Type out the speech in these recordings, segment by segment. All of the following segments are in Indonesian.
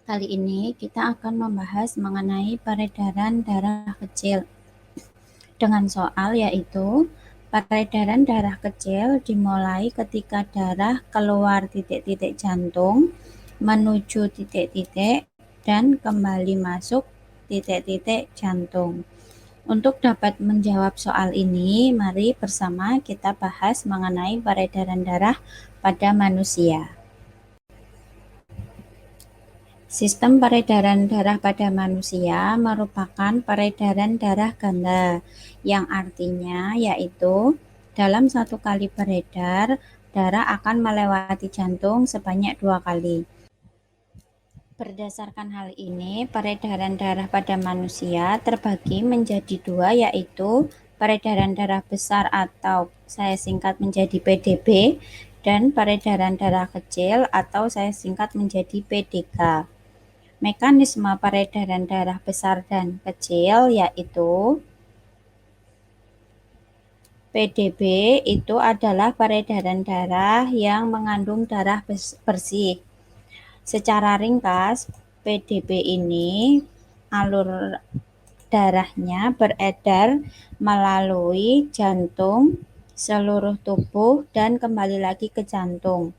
Kali ini kita akan membahas mengenai peredaran darah kecil dengan soal yaitu peredaran darah kecil dimulai ketika darah keluar titik-titik jantung menuju titik-titik dan kembali masuk titik-titik jantung. Untuk dapat menjawab soal ini, mari bersama kita bahas mengenai peredaran darah pada manusia. Sistem peredaran darah pada manusia merupakan peredaran darah ganda, yang artinya yaitu dalam satu kali beredar, darah akan melewati jantung sebanyak 2 kali. Berdasarkan hal ini, peredaran darah pada manusia terbagi menjadi 2, yaitu peredaran darah besar atau saya singkat menjadi PDB, dan peredaran darah kecil atau saya singkat menjadi PDK. Mekanisme peredaran darah besar dan kecil yaitu PDB itu adalah peredaran darah yang mengandung darah bersih. Secara ringkas, PDB ini alur darahnya beredar melalui jantung, seluruh tubuh, dan kembali lagi ke jantung.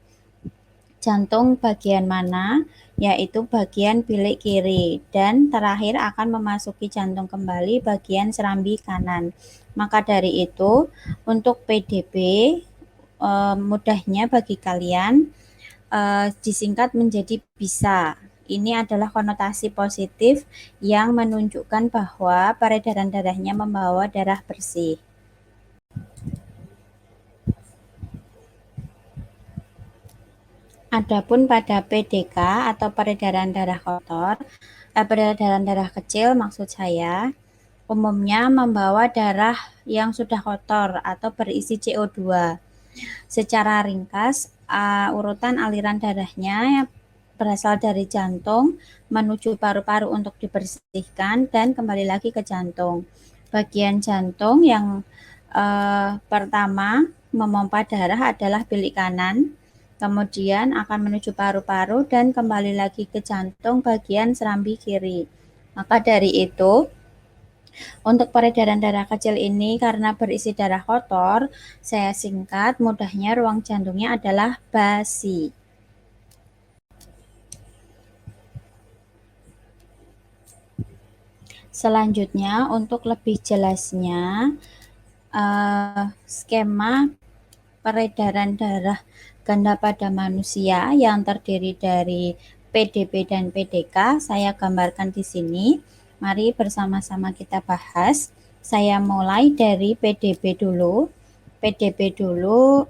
Jantung bagian mana? Yaitu bagian bilik kiri, dan terakhir akan memasuki jantung kembali bagian serambi kanan. Maka dari itu, untuk PDB mudahnya bagi kalian disingkat menjadi bisa. Ini adalah konotasi positif yang menunjukkan bahwa peredaran darahnya membawa darah bersih. Adapun pada PDK atau peredaran darah kotor, peredaran darah kecil maksud saya, umumnya membawa darah yang sudah kotor atau berisi CO2. Secara ringkas, urutan aliran darahnya berasal dari jantung menuju paru-paru untuk dibersihkan dan kembali lagi ke jantung. Bagian jantung yang pertama memompa darah adalah bilik kanan, kemudian akan menuju paru-paru dan kembali lagi ke jantung bagian serambi kiri. Maka dari itu, untuk peredaran darah kecil ini karena berisi darah kotor, saya singkat mudahnya ruang jantungnya adalah basi. Selanjutnya, untuk lebih jelasnya, skema peredaran darah ganda pada manusia yang terdiri dari PDB dan PDK saya gambarkan di sini. Mari bersama-sama kita bahas. Saya mulai dari PDB dulu. PDB dulu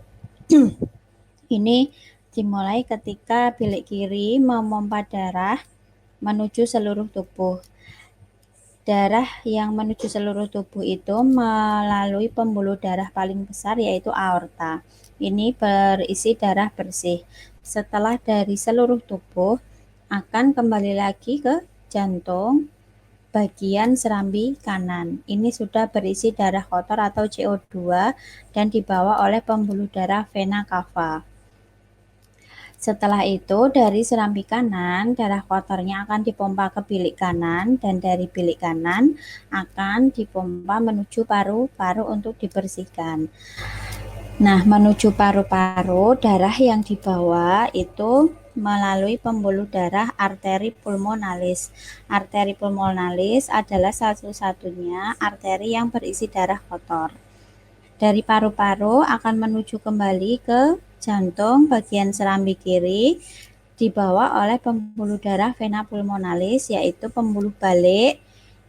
ini dimulai ketika bilik kiri memompa darah menuju seluruh tubuh. Darah yang menuju seluruh tubuh itu melalui pembuluh darah paling besar yaitu aorta. Ini berisi darah bersih. Setelah dari seluruh tubuh akan kembali lagi ke jantung bagian serambi kanan. Ini sudah berisi darah kotor atau CO2 dan dibawa oleh pembuluh darah vena cava. Setelah itu, dari serambi kanan, darah kotornya akan dipompa ke bilik kanan, dan dari bilik kanan akan dipompa menuju paru-paru untuk dibersihkan. Nah, menuju paru-paru, darah yang dibawa itu melalui pembuluh darah arteri pulmonalis. Arteri pulmonalis adalah satu-satunya arteri yang berisi darah kotor. Dari paru-paru akan menuju kembali ke jantung bagian serambi kiri, dibawa oleh pembuluh darah vena pulmonalis, yaitu pembuluh balik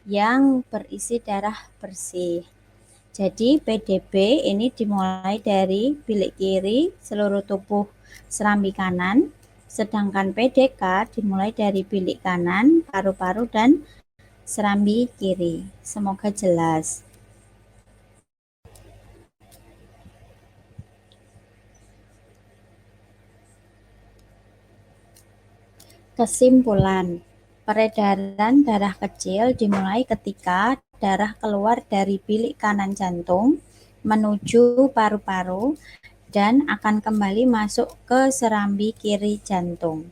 yang berisi darah bersih. Jadi PDB ini dimulai dari bilik kiri, seluruh tubuh serambi kanan, sedangkan PDK dimulai dari bilik kanan, paru-paru, dan serambi kiri. Semoga jelas. Kesimpulan, peredaran darah kecil dimulai ketika darah keluar dari bilik kanan jantung menuju paru-paru dan akan kembali masuk ke serambi kiri jantung.